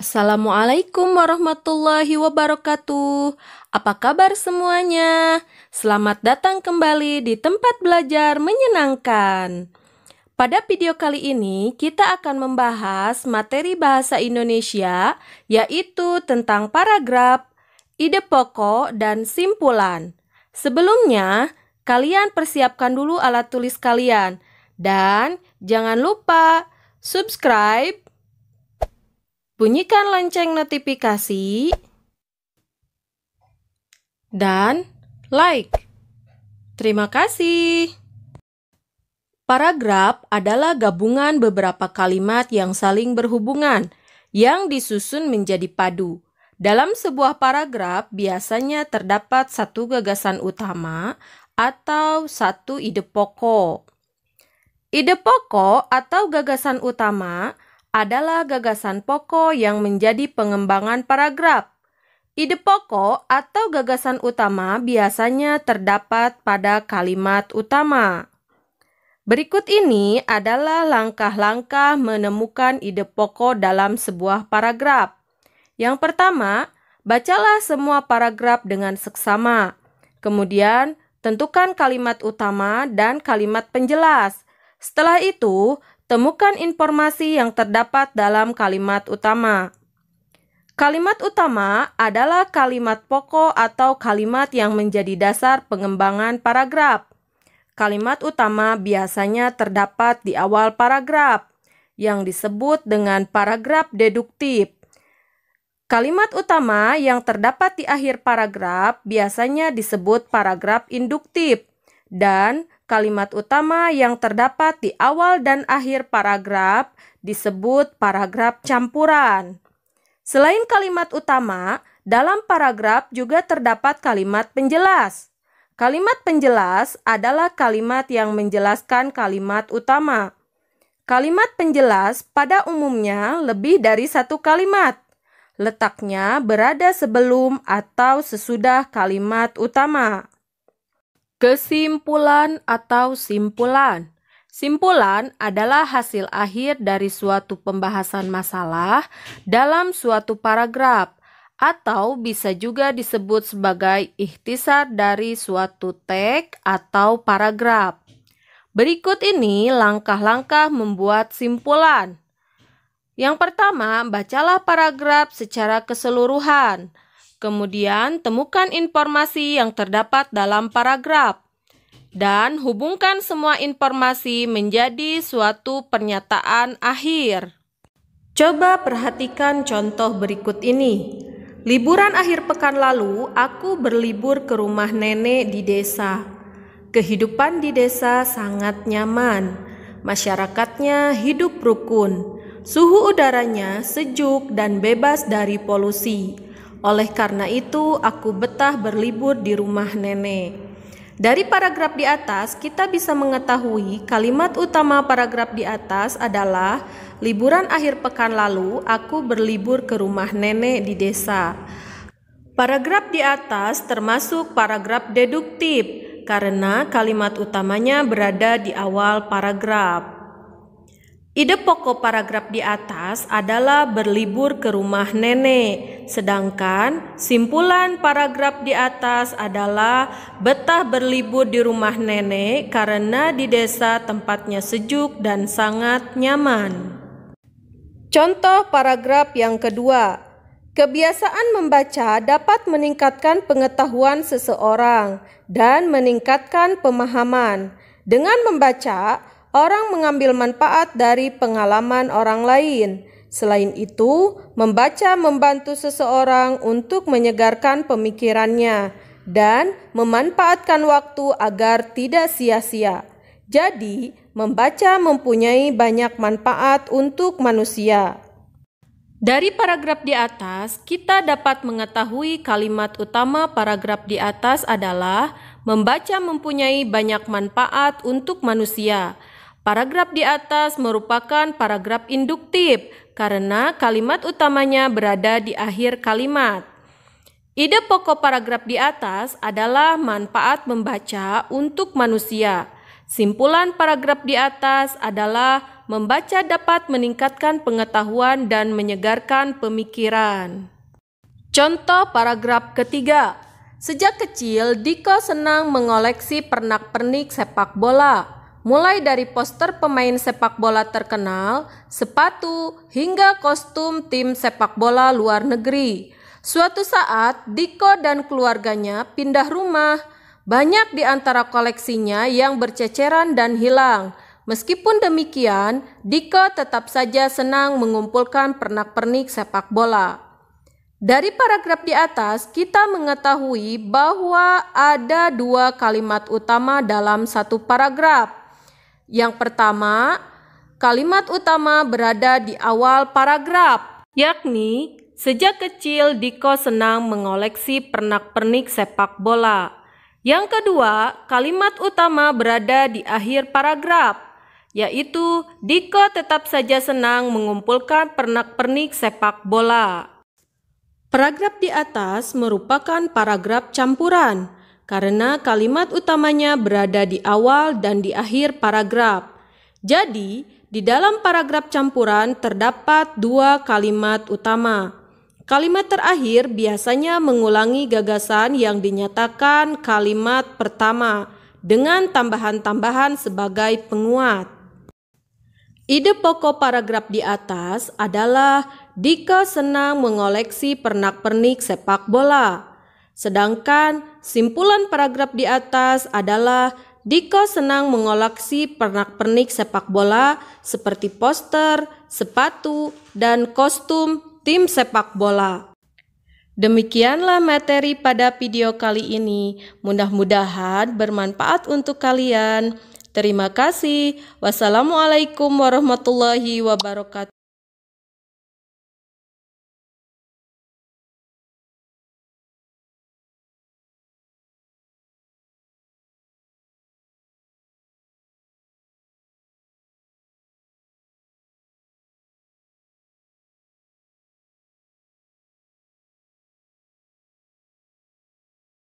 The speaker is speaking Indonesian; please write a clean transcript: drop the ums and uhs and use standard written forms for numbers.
Assalamualaikum warahmatullahi wabarakatuh. Apa kabar semuanya? Selamat datang kembali di tempat belajar menyenangkan. Pada video kali ini, kita akan membahas materi bahasa Indonesia, yaitu tentang paragraf, ide pokok, dan simpulan. Sebelumnya, kalian persiapkan dulu alat tulis kalian. Dan jangan lupa subscribe, bunyikan lonceng notifikasi, dan like. Terima kasih. Paragraf adalah gabungan beberapa kalimat yang saling berhubungan, yang disusun menjadi padu. Dalam sebuah paragraf biasanya terdapat satu gagasan utama atau satu ide pokok. Ide pokok atau gagasan utama adalah gagasan pokok yang menjadi pengembangan paragraf. Ide pokok atau gagasan utama biasanya terdapat pada kalimat utama. Berikut ini adalah langkah-langkah menemukan ide pokok dalam sebuah paragraf. Yang pertama, bacalah semua paragraf dengan seksama. Kemudian, tentukan kalimat utama dan kalimat penjelas. Setelah itu, temukan informasi yang terdapat dalam kalimat utama. Kalimat utama adalah kalimat pokok atau kalimat yang menjadi dasar pengembangan paragraf. Kalimat utama biasanya terdapat di awal paragraf, yang disebut dengan paragraf deduktif. Kalimat utama yang terdapat di akhir paragraf biasanya disebut paragraf induktif, dan kalimat utama yang terdapat di awal dan akhir paragraf disebut paragraf campuran. Selain kalimat utama, dalam paragraf juga terdapat kalimat penjelas. Kalimat penjelas adalah kalimat yang menjelaskan kalimat utama. Kalimat penjelas pada umumnya lebih dari satu kalimat. Letaknya berada sebelum atau sesudah kalimat utama. Kesimpulan atau simpulan. Simpulan adalah hasil akhir dari suatu pembahasan masalah dalam suatu paragraf, atau bisa juga disebut sebagai ikhtisar dari suatu teks atau paragraf. Berikut ini langkah-langkah membuat simpulan. Yang pertama, bacalah paragraf secara keseluruhan. Kemudian, temukan informasi yang terdapat dalam paragraf dan hubungkan semua informasi menjadi suatu pernyataan akhir. Coba perhatikan contoh berikut ini. Liburan akhir pekan lalu, aku berlibur ke rumah nenek di desa. Kehidupan di desa sangat nyaman. Masyarakatnya hidup rukun. Suhu udaranya sejuk dan bebas dari polusi. Oleh karena itu, aku betah berlibur di rumah nenek. Dari paragraf di atas, kita bisa mengetahui kalimat utama paragraf di atas adalah liburan akhir pekan lalu, aku berlibur ke rumah nenek di desa. Paragraf di atas termasuk paragraf deduktif karena kalimat utamanya berada di awal paragraf. Ide pokok paragraf di atas adalah berlibur ke rumah nenek, sedangkan simpulan paragraf di atas adalah betah berlibur di rumah nenek karena di desa tempatnya sejuk dan sangat nyaman. Contoh paragraf yang kedua, kebiasaan membaca dapat meningkatkan pengetahuan seseorang dan meningkatkan pemahaman. Dengan membaca, orang mengambil manfaat dari pengalaman orang lain. Selain itu, membaca membantu seseorang untuk menyegarkan pemikirannya dan memanfaatkan waktu agar tidak sia-sia. Jadi, membaca mempunyai banyak manfaat untuk manusia. Dari paragraf di atas, kita dapat mengetahui kalimat utama paragraf di atas adalah membaca mempunyai banyak manfaat untuk manusia. Paragraf di atas merupakan paragraf induktif karena kalimat utamanya berada di akhir kalimat. Ide pokok paragraf di atas adalah manfaat membaca untuk manusia. Simpulan paragraf di atas adalah membaca dapat meningkatkan pengetahuan dan menyegarkan pemikiran. Contoh paragraf ketiga. Sejak kecil, Diko senang mengoleksi pernak-pernik sepak bola. Mulai dari poster pemain sepak bola terkenal, sepatu, hingga kostum tim sepak bola luar negeri. Suatu saat, Diko dan keluarganya pindah rumah. Banyak di antara koleksinya yang berceceran dan hilang. Meskipun demikian, Diko tetap saja senang mengumpulkan pernak-pernik sepak bola. Dari paragraf di atas, kita mengetahui bahwa ada dua kalimat utama dalam satu paragraf. Yang pertama, kalimat utama berada di awal paragraf, yakni sejak kecil Diko senang mengoleksi pernak-pernik sepak bola. Yang kedua, kalimat utama berada di akhir paragraf, yaitu Diko tetap saja senang mengumpulkan pernak-pernik sepak bola. Paragraf di atas merupakan paragraf campuran karena kalimat utamanya berada di awal dan di akhir paragraf. Jadi, di dalam paragraf campuran terdapat dua kalimat utama. Kalimat terakhir biasanya mengulangi gagasan yang dinyatakan kalimat pertama dengan tambahan-tambahan sebagai penguat. Ide pokok paragraf di atas adalah Diko senang mengoleksi pernak-pernik sepak bola. Sedangkan simpulan paragraf di atas adalah Diko senang mengoleksi pernak-pernik sepak bola seperti poster, sepatu, dan kostum tim sepak bola. Demikianlah materi pada video kali ini. Mudah-mudahan bermanfaat untuk kalian. Terima kasih. Wassalamualaikum warahmatullahi wabarakatuh.